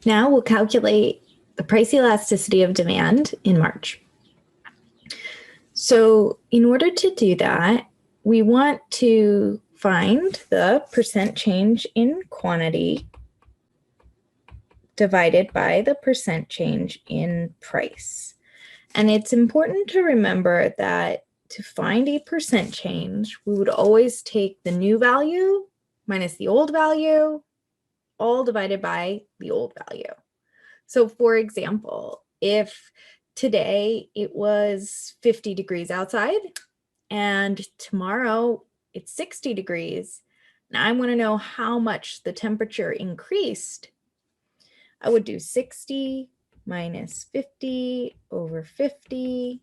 Now we'll calculate the price elasticity of demand in March. So in order to do that, we want to find the percent change in quantity divided by the percent change in price. And it's important to remember that to find a percent change, we would always take the new value minus the old value, all divided by the old value. So for example, if today it was 50 degrees outside and tomorrow it's 60 degrees, and I want to know how much the temperature increased, I would do 60 minus 50 over 50,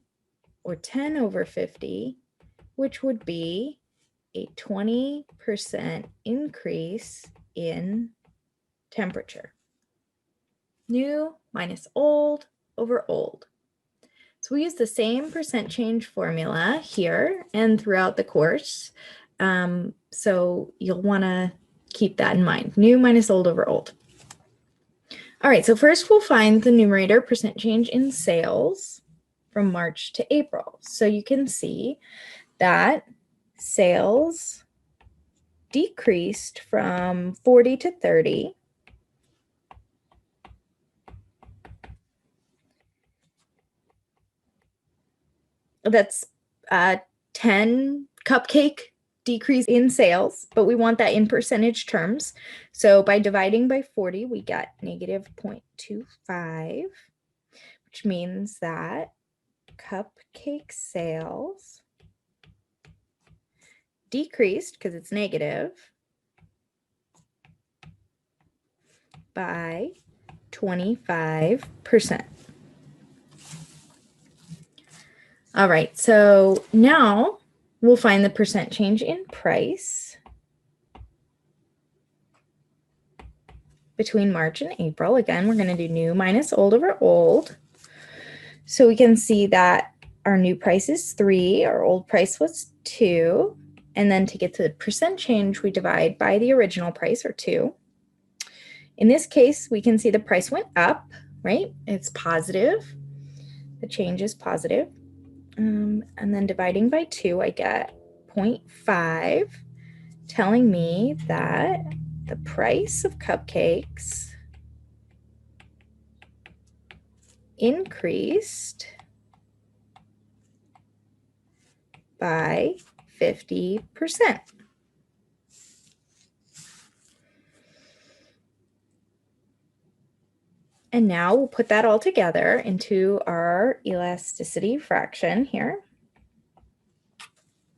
or 10 over 50, which would be a 20% increase in temperature. New minus old over old. So we use the same percent change formula here and throughout the course. So you'll want to keep that in mind. New minus old over old. All right, so first we'll find the numerator percent change in sales from March to April. So you can see that sales decreased from 40 to 30. That's 10 cupcake decrease in sales, but we want that in percentage terms. So by dividing by 40, we get negative 0.25, which means that cupcake sales decreased, because it's negative, by 25%. All right, so now we'll find the percent change in price between March and April. Again, we're going to do new minus old over old. So we can see that our new price is 3, our old price was 2, and then to get to the percent change, we divide by the original price, or 2. In this case, we can see the price went up, right? It's positive. The change is positive. And then dividing by 2, I get 0.5, telling me that the price of cupcakes increased by 50%. And now we'll put that all together into our elasticity fraction here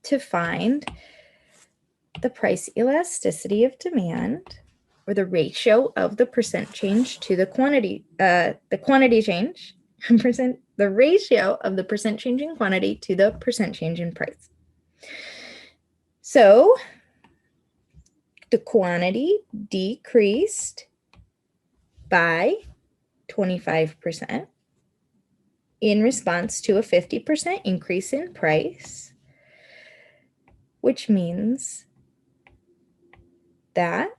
to find the price elasticity of demand, or the ratio of the percent change to the quantity change, the ratio of the percent change in quantity to the percent change in price. So the quantity decreased by 25% in response to a 50% increase in price, which means that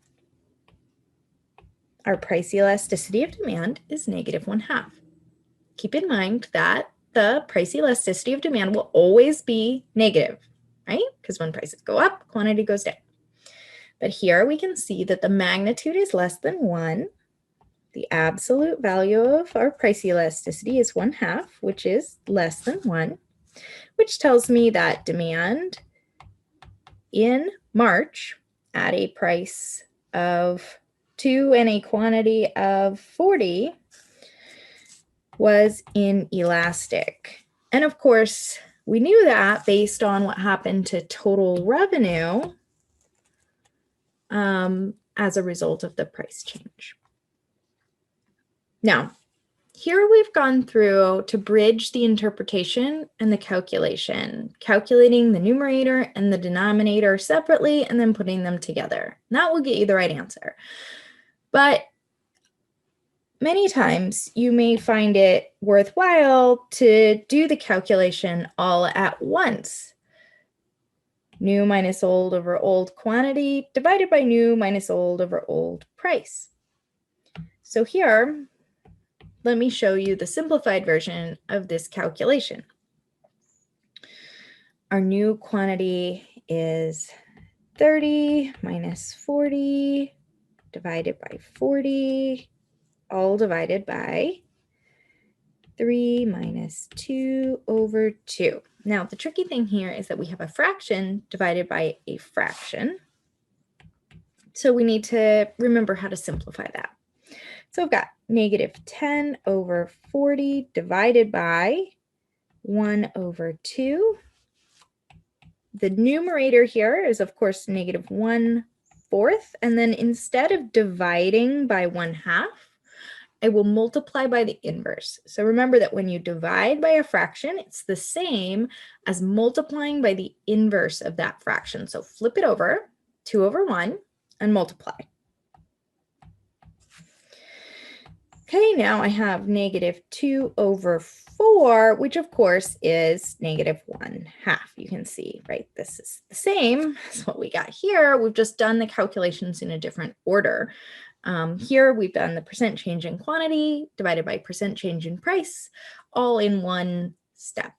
our price elasticity of demand is negative 1/2. Keep in mind that the price elasticity of demand will always be negative, right? Because when prices go up, quantity goes down. But here we can see that the magnitude is less than 1. The absolute value of our price elasticity is 1/2, which is less than 1, which tells me that demand in March at a price of 2 and a quantity of 40 was inelastic. And of course, we knew that based on what happened to total revenue as a result of the price change. Now, here we've gone through to bridge the interpretation and the calculation, calculating the numerator and the denominator separately and then putting them together. And that will get you the right answer. But many times you may find it worthwhile to do the calculation all at once. New minus old over old quantity divided by new minus old over old price. So here, let me show you the simplified version of this calculation. Our new quantity is 30 minus 40 divided by 40, all divided by 3 minus 2 over 2. Now, the tricky thing here is that we have a fraction divided by a fraction. So we need to remember how to simplify that. So I've got negative 10 over 40 divided by 1 over 2. The numerator here is, of course, negative 1/4. And then instead of dividing by 1/2, I will multiply by the inverse. So remember that when you divide by a fraction, it's the same as multiplying by the inverse of that fraction. So flip it over, 2 over 1, and multiply. Okay, now I have negative 2 over 4, which of course is negative 1/2. You can see, right? This is the same as what we got here. We've just done the calculations in a different order. Here we've done the percent change in quantity divided by percent change in price, all in one step.